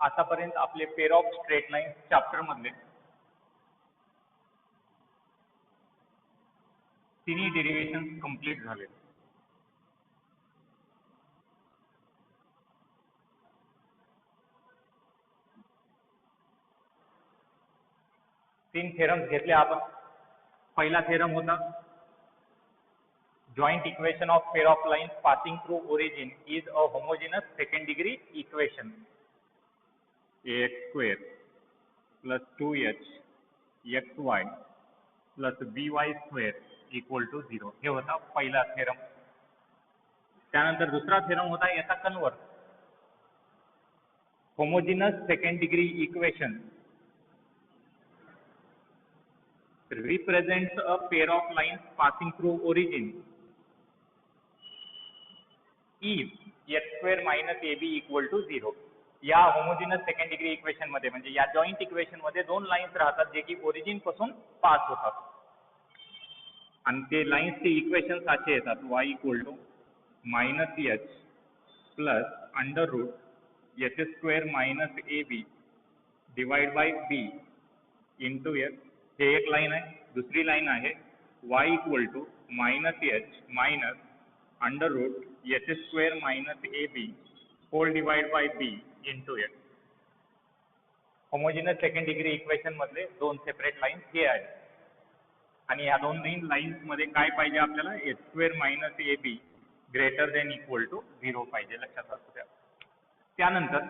आतापर्यंत आपले पेर of straight line chapter मधले तिन्ही डेरिव्हेशन कंप्लीट झाले. तीन थेरम्स घेतले आपण. पहिला थेरम होता joint equation of pair of lines passing through origin is a homogeneous second degree equation. Ax square plus 2h xy plus by square equal to 0. हे होता पहिला थेरम. त्यानंतर दुसरा थेरम होता याचा converse. homogeneous second degree equation represents a pair of lines passing through origin if x square minus ab equal to 0. या homogeneous second degree equation मध्ये म्हणजे या जॉइंट इक्वेशन मध्ये दोन लाईन्स राहतात जे की ओरिजिन पासून पास होतात आणि ते लाईन्सचे इक्वेशन्स असे येतात y equal to minus H plus under root H square minus A B divide by B into H. हे एक लाईन आहे. दुसरी लाईन आहे y equal to minus H minus under root H square minus A B whole divide by B into H. Homogeneous second degree equation मधले दोन separate lines हे आहेत आणि या दोन लाईन्स मध्ये काय पाहिजे आपल्याला H square minus A B greater than equal to 0 पाहिजे, लक्षात असू द्या. त्यानंतर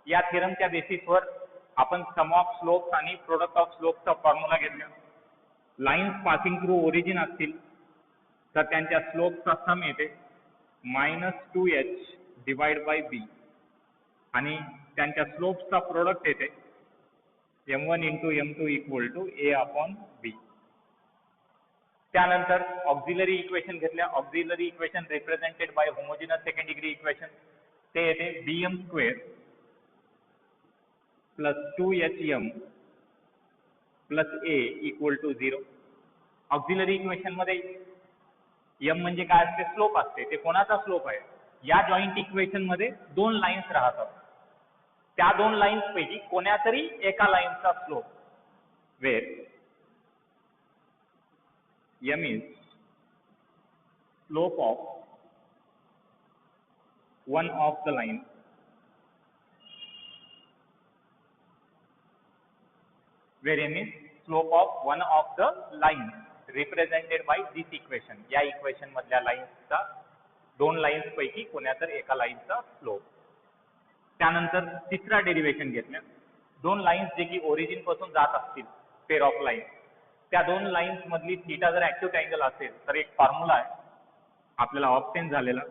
या थेरमच्या बेसिसवर आपण सम ऑफ स्लोप्स आणि प्रोडक्ट ऑफ स्लोप्सचा फॉर्म्युला घेतला. लाईन्स पासिंग थ्रू ओरिजिन असतील तर त्यांच्या स्लोपचा सम येते -2h डिवाइड बाय बी आणि त्यांच्या स्लोप्सचा प्रोडक्ट येते m1 into m2 equal to a upon b. त्यानंतर ऑक्झिलरी इक्वेशन घेतल्या. Auxiliary equation represented by homogeneous second degree equation ते येते bm square plus 2hm plus a equal to 0. Auxiliary equation मध्ये m म्हणजे काय असते, स्लोप असते. ते कोणाचा स्लोप आहे, या जॉइंट इक्वेशन मध्ये दोन लाईन्स राहतात त्या दोन लाईन्स पैकी कोण्यातरी एका लाईनचा slope where m is slope of one of the line where m is slope of one of the lines represented by this equation. या इक्वेशन मधल्या लाईन्सचा दोन लाईन्स पैकी कोण्यातरी एका लाईनचा स्लोप. त्यानंतर तिसरा डेरिव्हेशन घेतलं. दोन लाईन्स जे की ओरिजिन पासून जात असतील पेअर ऑफ लाईन, त्या दोन लाईन्स मधली थीटा जर ऍक्टिव्ह अँगल असेल तर एक फॉर्म्युला आहे आपल्याला ऑब्टेन झालेला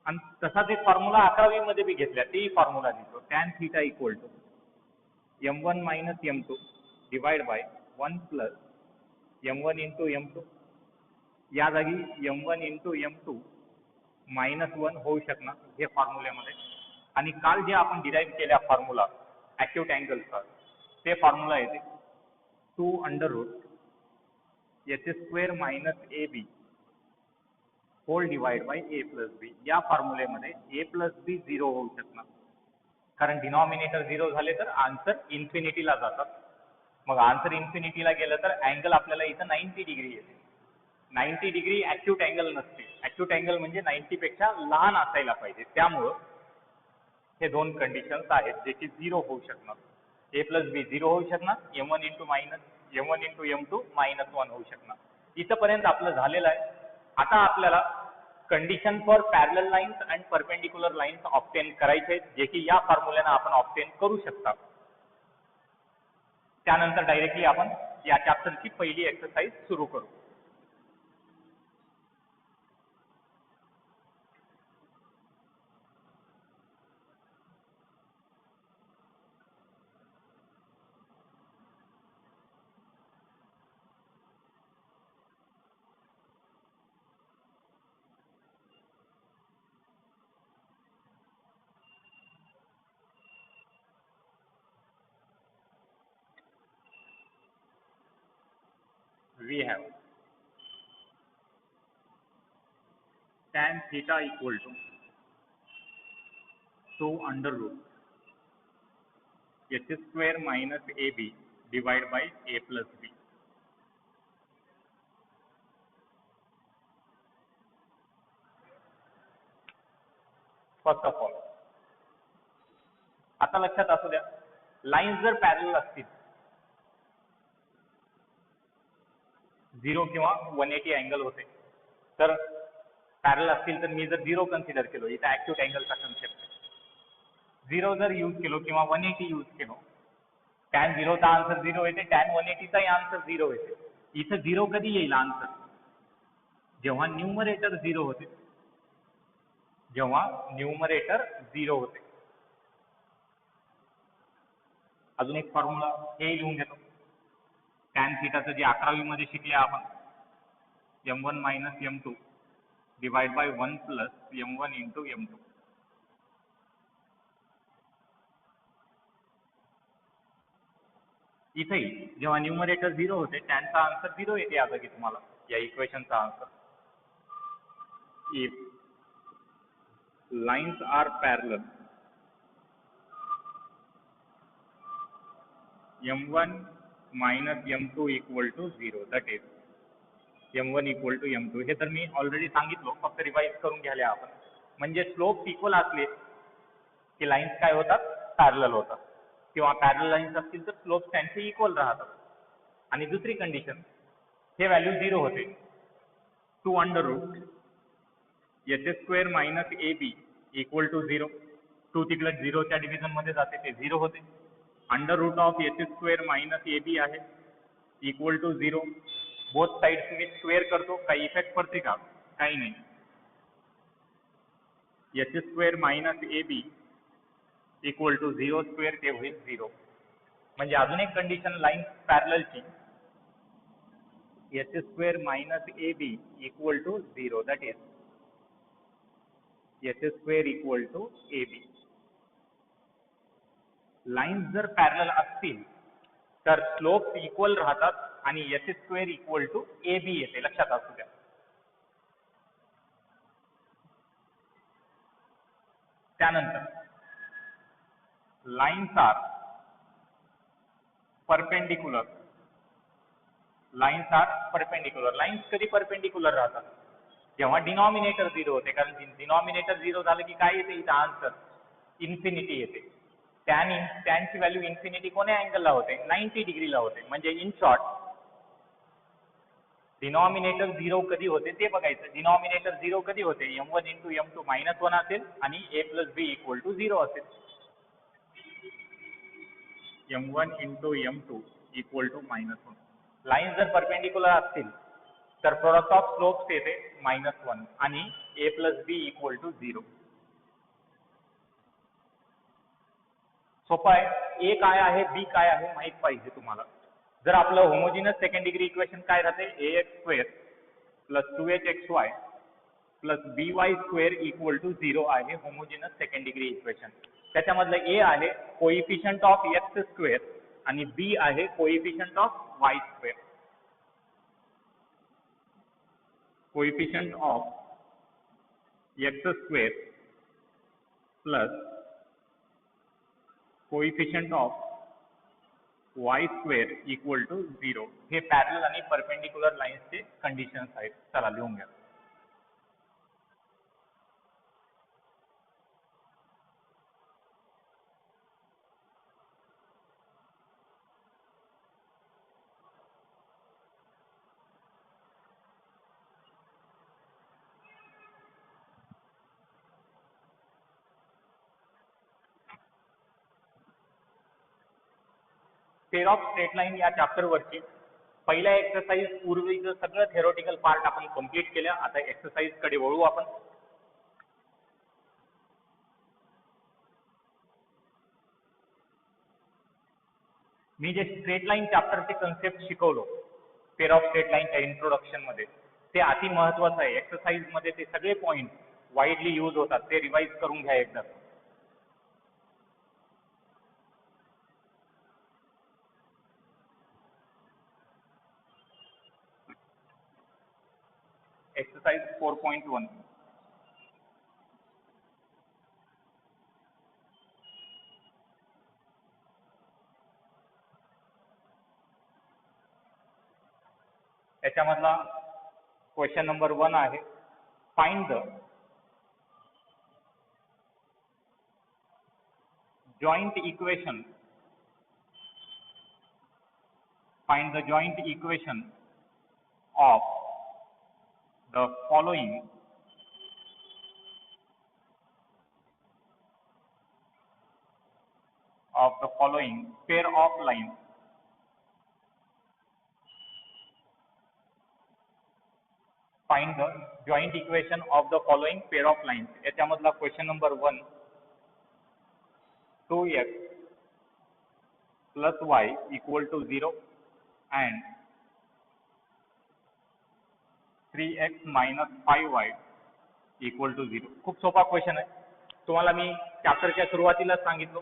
आणि तसाच एक फॉर्म्युला 11वी मध्ये बी घेतला. तेही फॉर्म्युला लिहितो tan theta equal to m1 minus m2 divide by 1 plus m1 into m2. या जागी m1 इंटू m2 -1 होऊ शकणार हे फॉर्म्युल्यामध्ये. आणि काल जे आपण डिराईव्ह केल्या फॉर्म्युला ऍक्टिव्ह अँगलचा ते फॉर्म्युला येते 2 under root H square minus A B whole divide by A plus B. या फॉर्म्युलेमध्ये ए प्लस बी 0 होऊ शकणार कारण डिनॉमिनेटर 0 झाले तर आन्सर इन्फिनिटीला जातात. मग आन्सर इन्फिनिटीला गेलं तर अँगल आपल्याला इथं 90 डिग्री येते. 90 डिग्री ऍक्टिव्ह अँगल नसते. ऍक्टिव्ह अँगल म्हणजे 90 पेक्षा लहान असायला पाहिजे. त्यामुळं हे दोन कंडिशन्स आहेत जे की 0 होऊ शकणार. ए प्लस बी 0 होऊ शकणार, m1 इंटू m2 -1 होऊ शकणार. इथपर्यंत आपलं झालेलं आहे. आता आपल्याला condition for parallel lines and perpendicular lines obtain करायचे आहेत जे की या फॉर्म्युल्यानं आपण ऑब्टेन करू शकता. त्यानंतर डायरेक्टली आपण या चॅप्टरची पहिली एक्सरसाइज सुरू करू. We have tan theta equal to 2 under root h square minus ab divided by a plus b. First of all आता लक्षात असू द्या, लाईन्स जर पॅरलल असतील 0 किंवा 180 अँगल होते, तर पॅरल असतील तर मी जर 0 कन्सिडर केलो, इथं ॲक्यूट अँगलचा कन्सेप्ट आहे, 0 जर यूज केलो किंवा 180 यूज केलो, tan 0 चा आन्सर 0 येते, tan 180 चाही आन्सर 0 येते. इथं 0 कधी येईल आन्सर? जेव्हा न्यूमरेटर 0 होते, जेव्हा न्यूमरेटर 0 होते. अजून एक फॉर्म्युला हे लिहून घेतो, tan थीटाचं जे 11वी मध्ये शिकले आपण, m1 minus m2 divide by 1 plus m1 into m2. इथेही जेव्हा न्यूमरेटर 0 होते, टॅनचा आन्सर 0 येते या जागी तुम्हाला, या इक्वेशनचा answer. If lines are parallel, m1 minus m2 equal to 0, that is m1 equal to m2. हे तर मी ऑलरेडी सांगितलं, फक्त रिवाइज करून घ्यायला आपण. म्हणजे स्लोप इक्वल असले की लाईन्स काय होतात? पॅरलल होतात, किंवा पॅरलल लाईन्स असतील तर स्लोप त्यांचे इक्वल राहतात. आणि दुसरी कंडिशन, हे व्हॅल्यू 0 होते, 2 under root h square minus A B equal to 0, 2 तिकडे 0च्या डिव्हिजनमध्ये जाते, ते 0 होते. Under root of h square minus A B आहे इक्वल टू 0. बोथ साइड्स मी स्क्वेअर करतो, काही इफेक्ट पडते का? काही नाही. h square minus A B equal to 0 square, ते होईल 0. म्हणजे अजून एक कंडिशन लाईन पॅरललची, h square minus A B equal to 0, that is h square equal to A B. Lines जर पॅरलल असतील तर स्लोप्स इक्वल राहतात आणि h square equal to A B येते, लक्षात असू द्या. त्यानंतर lines are perpendicular. Lines are perpendicular. Lines कधी परपेंडिक्युलर राहतात? जेव्हा डिनॉमिनेटर 0 होते, कारण डिनॉमिनेटर 0 झालं की काय येते इथं आन्सर? इन्फिनिटी येते. टॅनची व्हॅल्यू इन्फिनिटी कोण्या अँगलला होते? 90 डिग्रीला होते. म्हणजे इन शॉर्ट डिनॉमिनेटर 0 कधी होते ते बघायचं. डिनॉमिनेटर 0 कधी होते? m1 इंटू m2 मायनस 1 असेल आणि a plus b equal to 0 असेल. m1 into m2 equal to -1. Line जर परपेंडिक्युलर असतील तर प्रोडक्ट ऑफ स्लोप्स येते -1 आणि a plus B equal to 0. सोपं आहे. ए काय आहे, बी काय आहे माहित पाहिजे तुम्हाला. जर आपलं होमोजिनस सेकंड डिग्री इक्वेशन काय राहते? ax square plus 2hxy plus by square equal to 0 आहे होमोजिनस सेकंड डिग्री इक्वेशन. त्याच्यामधलं ए आहे कोइफिशियंट ऑफ एक्स स्क्वेअर आणि बी आहे coefficient of Y square. Coefficient of X square plus coefficient of Y square equal to 0. हे parallel आणि perpendicular लाईन्सचे conditions आहेत. चला लिहून घ्या. पेअर ऑफ स्ट्रेट लाईन या चॅप्टरवरची पहिल्या एक्सरसाइज पूर्वीचं सगळं थेरोटिकल पार्ट आपण कंप्लीट केलं. आता एक्सरसाइज कडे वळू आपण. मी जे स्ट्रेट लाईन चॅप्टरचे कन्सेप्ट शिकवलो पेअर ऑफ स्ट्रेट लाईनच्या इंट्रोडक्शन मध्ये, ते अति महत्वाचं आहे. एक्सरसाइज मध्ये ते सगळे पॉइंट वाईडली यूज होतात, ते रिवाइज करून घ्या एकदा. एक्सरसाइज 4.1. याच्यामधला क्वेश्चन नंबर 1 आहे, find the joint equation of the following pair of lines. Find the joint equation of the following pair of lines. याच्यामधला question number 1, 2x plus y equal to 0 and 3x minus 5y equal to 0. खूप सोपा question आहे. तुम्हाला मी चॅप्टरच्या सुरुवातीला सांगितलं,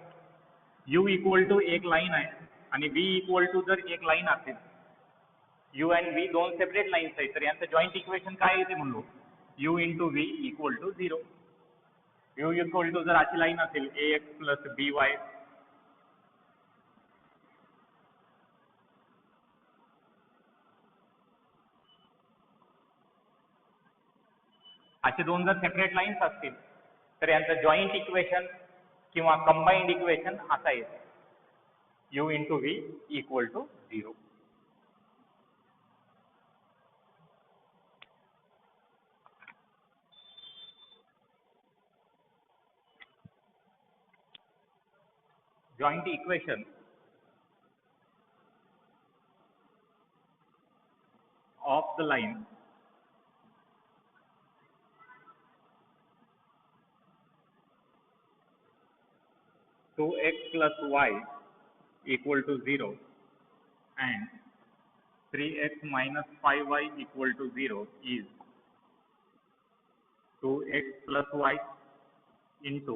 u equal to एक line आहे आणि v इक्वल टू जर एक लाईन असेल, u and v दोन सेपरेट लाईन्स आहेत, तर यांचं जॉईंट इक्वेशन काय येते म्हणलो, u into v equal to 0. u equal to जर अशी लाईन असेल ax प्लस by, असे दोन जर सेपरेट लाईन्स असतील तर यांचं जॉईंट इक्वेशन किंवा कंबाइंड इक्वेशन असा येते, u into v equal to 0. Joint equation of the line 2x plus y equal to 0 and 3x minus 5y equal to 0 is 2x plus y into